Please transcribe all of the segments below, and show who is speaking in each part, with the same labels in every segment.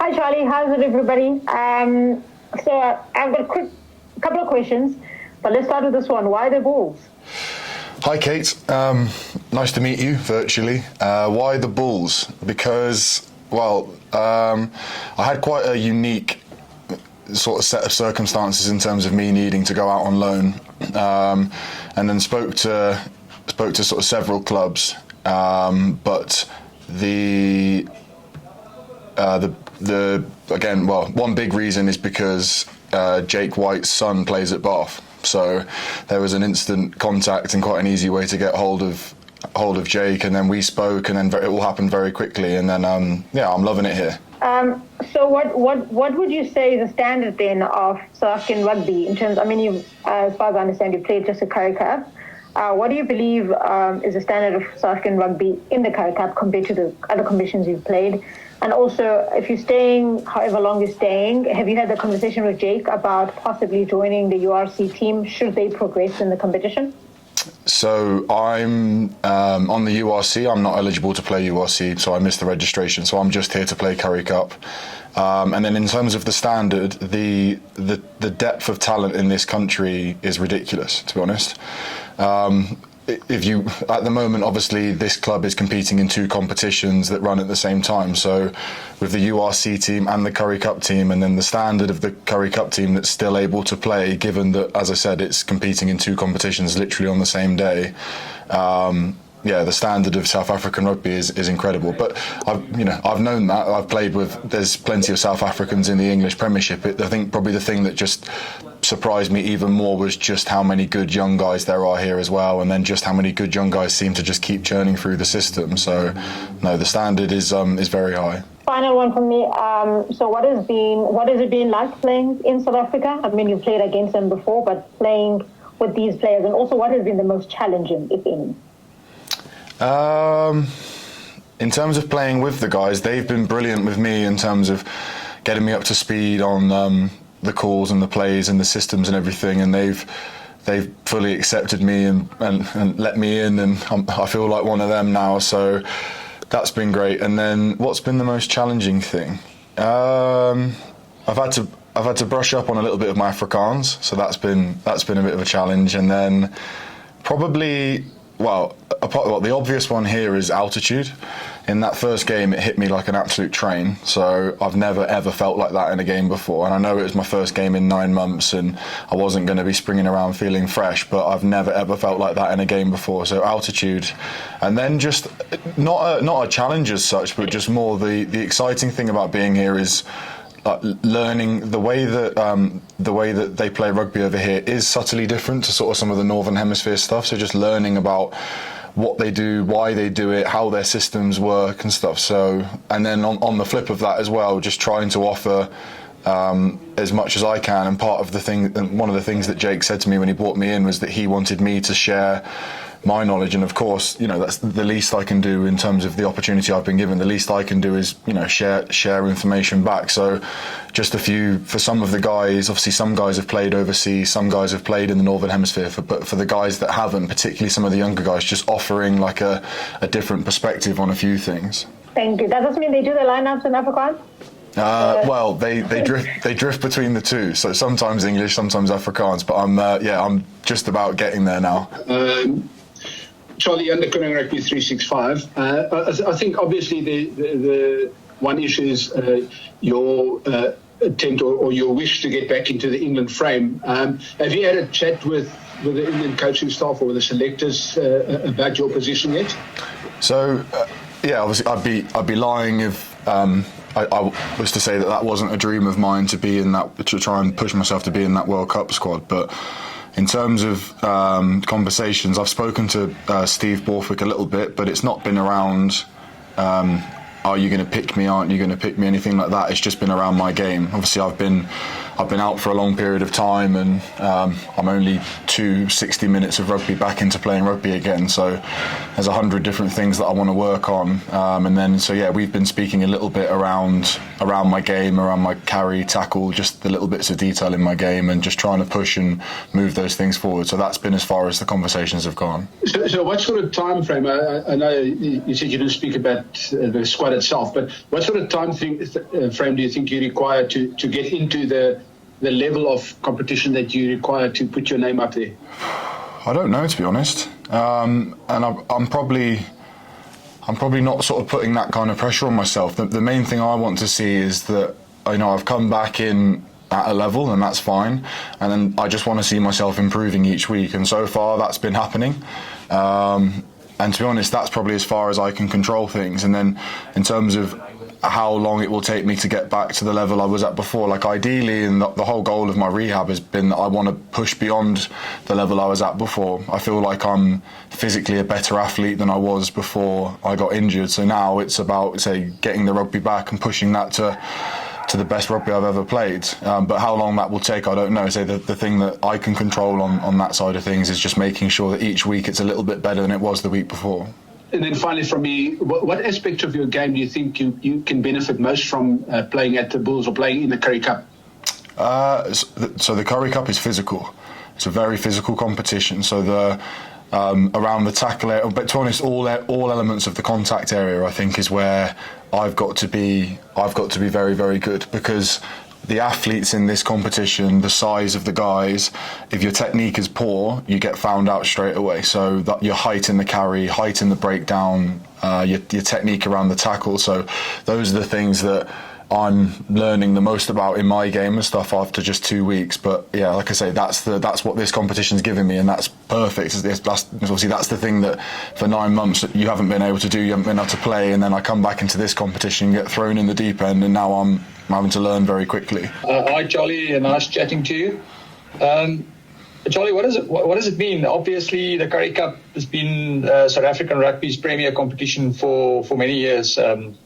Speaker 1: Hi Charlie, how's it everybody? So I've got a quick couple of questions, but let's start with this one. Why the Bulls?
Speaker 2: Hi Kate, nice to meet you virtually. Why the Bulls? Because, I had quite a unique sort of set of circumstances in terms of me needing to go out on loan, and then spoke to sort of several clubs, but one big reason is because Jake White's son plays at Bath, so there was an instant contact and quite an easy way to get hold of Jake, and then we spoke, and then it all happened very quickly, and then I'm loving it here.
Speaker 1: So what would you say is the standard then of South African rugby in terms? I mean, you, as far as I understand, you played just a Currie Cup. What do you believe is the standard of South African rugby in the Currie Cup compared to the other competitions you've played? And also, if you're staying, however long you're staying, have you had the conversation with Jake about possibly joining the URC team should they progress in the competition?
Speaker 2: So I'm on the URC. I'm not eligible to play URC, so I missed the registration. So I'm just here to play Currie Cup. And then in terms of the standard, the depth of talent in this country is ridiculous, to be honest. If you, at the moment, obviously this club is competing in two competitions that run at the same time. So with the URC team and the Currie Cup team, and then the standard of the Currie Cup team that's still able to play, given that, as I said, it's competing in two competitions literally on the same day. The standard of South African rugby is incredible. But I've known that. I've played with. There's plenty of South Africans in the English Premiership. I think probably the thing that just surprised me even more was just how many good young guys there are here as well, and then just how many good young guys seem to just keep churning through the system. So, no, the standard is very high.
Speaker 1: Final one from me. So what has it been like playing in South Africa? I mean, you've played against them before, but playing with these players, and also what has been the most challenging, if any?
Speaker 2: In terms of playing with the guys, they've been brilliant with me in terms of getting me up to speed on the calls and the plays and the systems and everything, and they've fully accepted me and let me in, and I feel like one of them now, so that's been great. And then what's been the most challenging thing? I've had to brush up on a little bit of my Afrikaans, so that's been a bit of a challenge. And then probably the obvious one here is altitude. In that first game, it hit me like an absolute train. So I've never ever felt like that in a game before. And I know it was my first game in 9 months, and I wasn't going to be springing around feeling fresh, but I've never ever felt like that in a game before. So altitude, and then just not a challenge as such, but just more the exciting thing about being here is learning the way that they play rugby over here is subtly different to sort of some of the Northern Hemisphere stuff. So just learning about what they do, why they do it, how their systems work and stuff. So, and then on the flip of that as well, just trying to offer as much as I can. And part of the thing, and one of the things that Jake said to me when he brought me in was that he wanted me to share my knowledge, and of course, that's the least I can do in terms of the opportunity I've been given. The least I can do is, share information back. So just for some of the guys, obviously some guys have played overseas, some guys have played in the Northern Hemisphere, but for the guys that haven't, particularly some of the younger guys, just offering like a different perspective on a few things.
Speaker 1: Thank you. Does this mean they do their lineups in Afrikaans?
Speaker 2: They drift between the two. So sometimes English, sometimes Afrikaans. But I'm just about getting there now.
Speaker 3: Charlie, under Currie Rugby 365, I think obviously the one issue is your attempt or your wish to get back into the England frame. Have you had a chat with the England coaching staff or with the selectors about your position yet?
Speaker 2: So, obviously I'd be lying if I was to say that wasn't a dream of mine to try and push myself to be in that World Cup squad, but in terms of conversations, I've spoken to Steve Borthwick a little bit, but it's not been around, are you going to pick me, aren't you going to pick me, anything like that. It's just been around my game. Obviously, I've been out for a long period of time, and I'm only 60 minutes of rugby back into playing rugby again. So there's 100 different things that I want to work on. And then, we've been speaking a little bit around my game, around my carry, tackle, just the little bits of detail in my game, and just trying to push and move those things forward. So that's been as far as the conversations have gone.
Speaker 3: So what sort of time frame? I know you said you didn't speak about the squad side itself. But what sort of frame do you think you require to get into the level of competition that you require to put your name up there?
Speaker 2: I don't know, to be honest. And I'm probably not sort of putting that kind of pressure on myself. The main thing I want to see is that, I've come back in at a level, and that's fine. And then I just want to see myself improving each week. And so far, that's been happening. And to be honest, that's probably as far as I can control things. And then in terms of how long it will take me to get back to the level I was at before, like ideally, and the whole goal of my rehab has been that I want to push beyond the level I was at before. I feel like I'm physically a better athlete than I was before I got injured. So now it's about, say, getting the rugby back and pushing that to the best rugby I've ever played. But how long that will take, I don't know. So the thing that I can control on that side of things is just making sure that each week it's a little bit better than it was the week before.
Speaker 3: And then finally from me, what aspect of your game do you think you can benefit most from playing at the Bulls or playing in the Currie Cup?
Speaker 2: So the Currie Cup is physical. It's a very physical competition. So around the tackle area, but to be honest, all elements of the contact area, I think, is where I've got to be very, very good, because the athletes in this competition, the size of the guys, if your technique is poor, you get found out straight away. So that your height in the carry, height in the breakdown, your technique around the tackle. So those are the things that I'm learning the most about in my game and stuff after just 2 weeks. But yeah, like I say, that's what this competition's given me, and that's perfect. Obviously that's the thing that for 9 months you haven't been able to do, you haven't been able to play, and then I come back into this competition, get thrown in the deep end, and now I'm having to learn very quickly.
Speaker 4: Hi, Charlie, nice chatting to you. Charlie, what does it mean? Obviously, the Currie Cup has been South African rugby's premier competition for many years.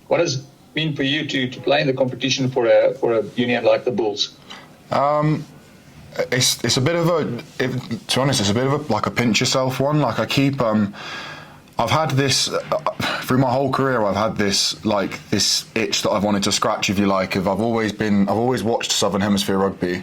Speaker 4: What does it mean for you to play in the competition for a union like the Bulls?
Speaker 2: It's a bit of to be honest, it's a bit of like a pinch yourself one. Like I keep I've had this through my whole career. I've had this itch that I've wanted to scratch, if you like. I've always watched Southern Hemisphere rugby,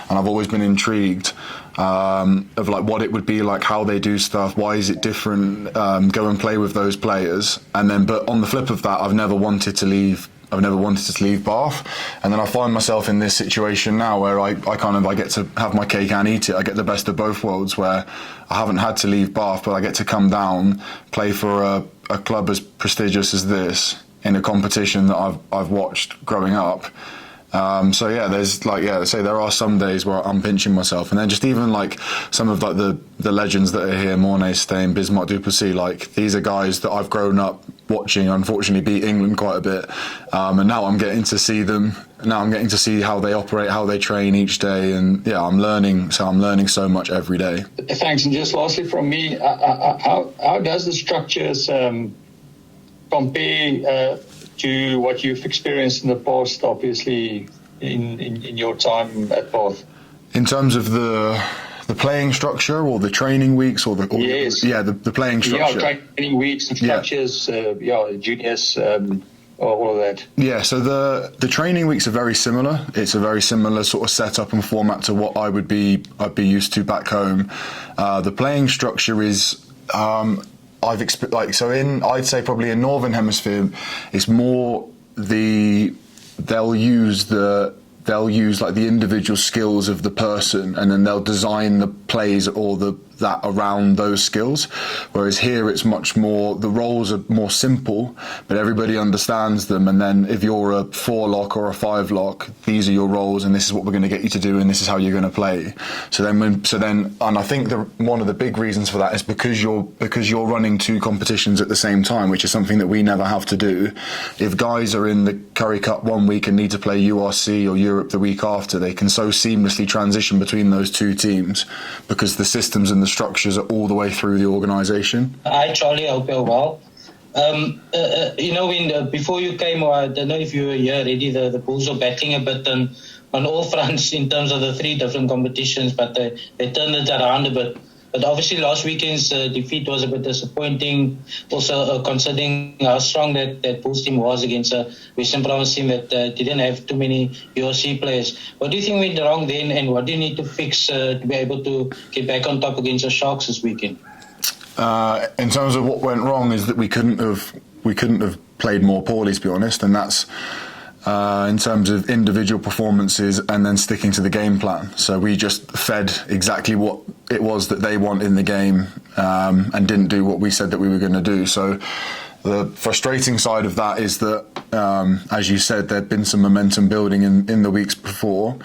Speaker 2: and I've always been intrigued of like what it would be like, how they do stuff, why is it different. Go and play with those players, and then but on the flip of that, I've never wanted to leave Bath, and then I find myself in this situation now where I get to have my cake and eat it. I get the best of both worlds, where I haven't had to leave Bath, but I get to come down, play for a club as prestigious as this in a competition that I've watched growing up. So yeah, there are some days where I'm pinching myself, and then just even like some of like the legends that are here, Mornay, Steyn, Bismarck, Duplessis, like these are guys that I've grown up watching, unfortunately beat England quite a bit, and now I'm getting to see them. Now I'm getting to see how they operate, how they train each day, and yeah, I'm learning so much every day.
Speaker 4: Thanks. And just lastly from me, how does the structures compare to what you've experienced in the past, obviously in your time at Bath? In terms of the playing structure, or the training weeks, or the playing structure. Yeah, training weeks and structures. Juniors. All of that. Yeah, so the training weeks are very similar. It's a very similar sort of setup and format to what I'd be used to back home. The playing structure is I'd say probably in Northern Hemisphere, it's more they'll use like the individual skills of the person, and then they'll design the plays or that around those skills. Whereas here it's much more, the roles are more simple, but everybody understands them. And then if you're a 4-lock or a 5-lock, these are your roles, and this is what we're going to get you to do, and this is how you're going to play. And I think one of the big reasons for that is because you're running 2 competitions at the same time, which is something that we never have to do. If guys are in the Currie Cup one week and need to play URC or Europe the week after, they can so seamlessly transition between those 2 teams because the systems and the structures are all the way through the organisation.
Speaker 5: Hi Charlie, I hope you're well. Before you came, or I don't know if you were here already, the Bulls were battling a bit on all fronts in terms of the 3 different competitions, but they turned it around a bit. But obviously last weekend's defeat was a bit disappointing, also considering how strong that Bulls team was against a Western Province team that didn't have too many URC players. What do you think went wrong then, and what do you need to fix to be able to get back on top against the Sharks this weekend?
Speaker 2: In terms of what went wrong is that we couldn't have
Speaker 4: played more poorly, to be honest, and that's in terms of individual performances and then sticking to the game plan. So we just fed exactly what it was that they want in the game, and didn't do what we said that we were going to do. So the frustrating side of that is that, as you said, there'd been some momentum building in the weeks before,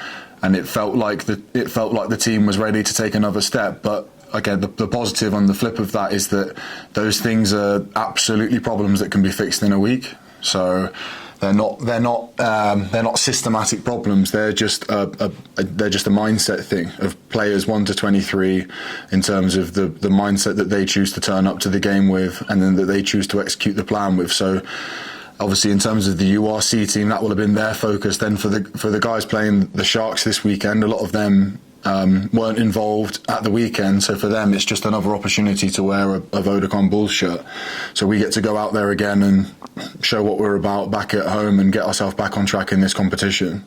Speaker 4: and it felt like the team was ready to take another step. But again, the positive on the flip of that is that those things are absolutely problems that can be fixed in a week. So they're not systematic problems. They're just a mindset thing of players 1 to 23 in terms of the mindset that they choose to turn up to the game with, and then that they choose to execute the plan with. So obviously, in terms of the URC team, that will have been their focus. Then for the guys playing the Sharks this weekend, a lot of them weren't involved at the weekend, so for them it's just another opportunity to wear a Vodacom Bulls shirt. So we get to go out there again and show what we're about back at home and get ourselves back on track in this competition.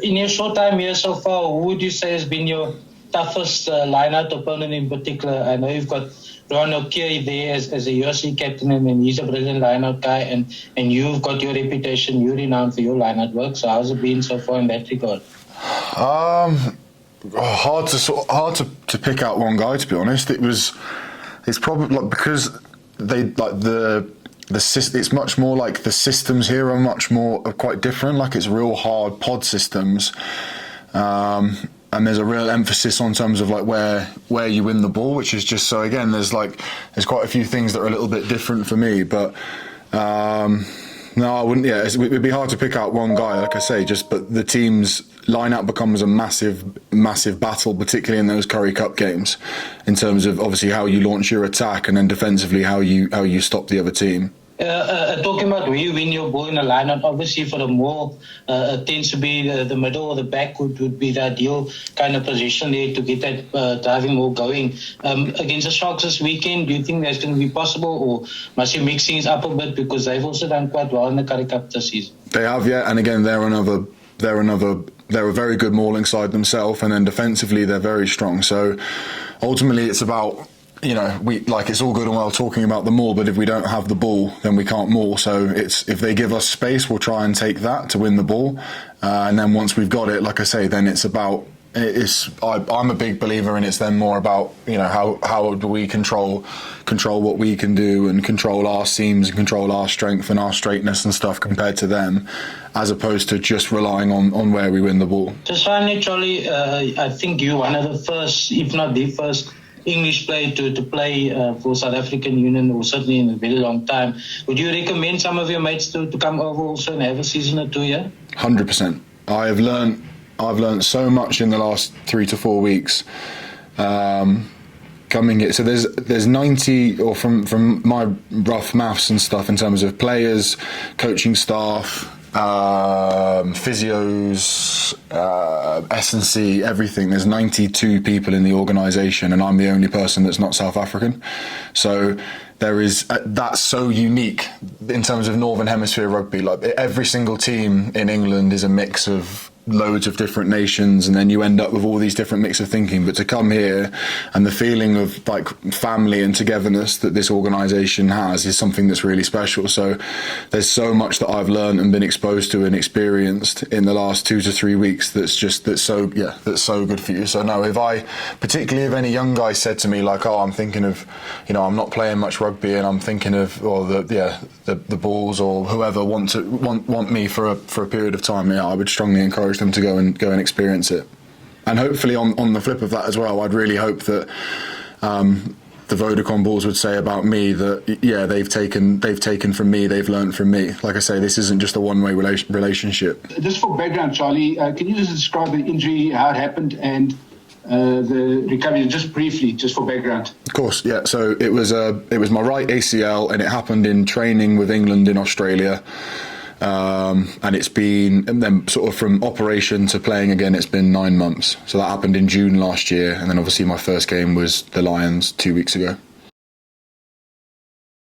Speaker 5: In your short time here so far, who would you say has been your toughest line-out opponent in particular? I know you've got Ron O'Keefe there as a URC captain, and he's a brilliant line-out guy, and you've got your reputation, you're renowned for your line-out work. So how's it been so far in that regard?
Speaker 4: Hard to pick out one guy, to be honest. It's probably like, because they like it's much more like the systems here are quite different. Like, it's real hard pod systems, and there's a real emphasis on terms of like where you win the ball, which is just, so again, there's quite a few things that are a little bit different for me, but no, I wouldn't. Yeah, it'd be hard to pick out one guy, like I say. But the team's line-out becomes a massive battle, particularly in those Currie Cup games, in terms of obviously how you launch your attack, and then defensively how you stop the other team.
Speaker 5: Talking about where you win your ball in a line-out, obviously for the maul, it tends to be the middle or the back would be the ideal kind of position there to get that driving maul going. Against the Sharks this weekend, do you think that's going to be possible, or must you mix things up a bit, because they've also done quite well in the Currie Cup this season?
Speaker 4: They have, yeah, and again they're a very good mauling side themselves, and then defensively they're very strong. So ultimately it's about, it's all good and well talking about the maul, but if we don't have the ball, then we can't maul. So if they give us space, we'll try and take that to win the ball. And then once we've got it, like I say, then I'm a big believer in it's then more about, how do we control what we can do and control our seams and control our strength and our straightness and stuff compared to them, as opposed to just relying on where we win the ball.
Speaker 5: Just finally, Charlie, I think you're one of the first, if not the first, English player to play for South African Union, or certainly in a very long time. Would you recommend some of your mates to come over also and have a season or two here?
Speaker 4: 100%. I've learned so much in the last 3 to 4 weeks. Coming here, so there's 90, or from my rough maths and stuff, in terms of players, coaching staff, physios, S&C, everything. There's 92 people in the organisation, and I'm the only person that's not South African. So that's so unique in terms of Northern Hemisphere rugby. Like, every single team in England is a mix of loads of different nations, and then you end up with all these different mix of thinking. But to come here, and the feeling of like family and togetherness that this organisation has, is something that's really special. So there's so much that I've learned and been exposed to and experienced in the last 2 to 3 weeks that's so good for you. So no, particularly if any young guy said to me like, oh, I'm thinking of, I'm not playing much rugby and I'm thinking of, or the Bulls or whoever want me for a period of time, I would strongly encourage them to go and experience it. And hopefully on the flip of that as well, I'd really hope that the Vodacom Bulls would say about me that they've taken from me, they've learned from me. Like I say, this isn't just a one-way relationship.
Speaker 3: Just for background, Charlie, can you just describe the injury, how it happened, and the recovery, just briefly, just for background?
Speaker 4: Of course, yeah. So it was my right ACL, and it happened in training with England in Australia. And it's been, and then sort of from operation to playing again, it's been 9 months. So that happened in June last year, and then obviously my first game was the Lions 2 weeks ago.